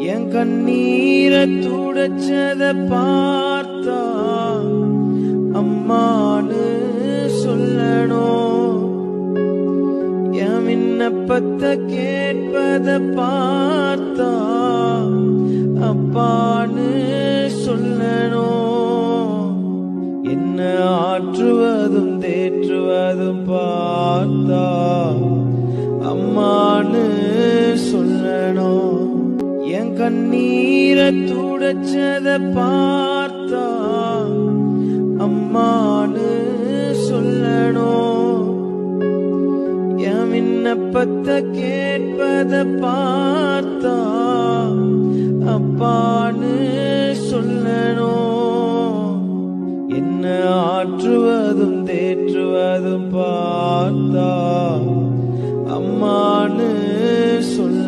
என் கண்ணீரை துடைச்சத பார்த்தா அம்மானு சொல்லணும். என் விண்ணப்பத்தை கேட்பத பார்த்தா அப்பான்னு சொல்லணும். என்ன ஆற்றுவதும் தேற்றுவதும் பார்த்தா அம்மான்னு சொல்லணும். என் கண்ணீரை துடைச்சத பார்த்தா அம்மான்னு சொல்லணும். என் விண்ணப்பத்தை கேட்பத பார்த்தா அப்பான்னு சொல்லணும். என்ன ஆற்றுவதும் தேற்றுவதும் பார்த்தா அம்மான்னு சொல்ல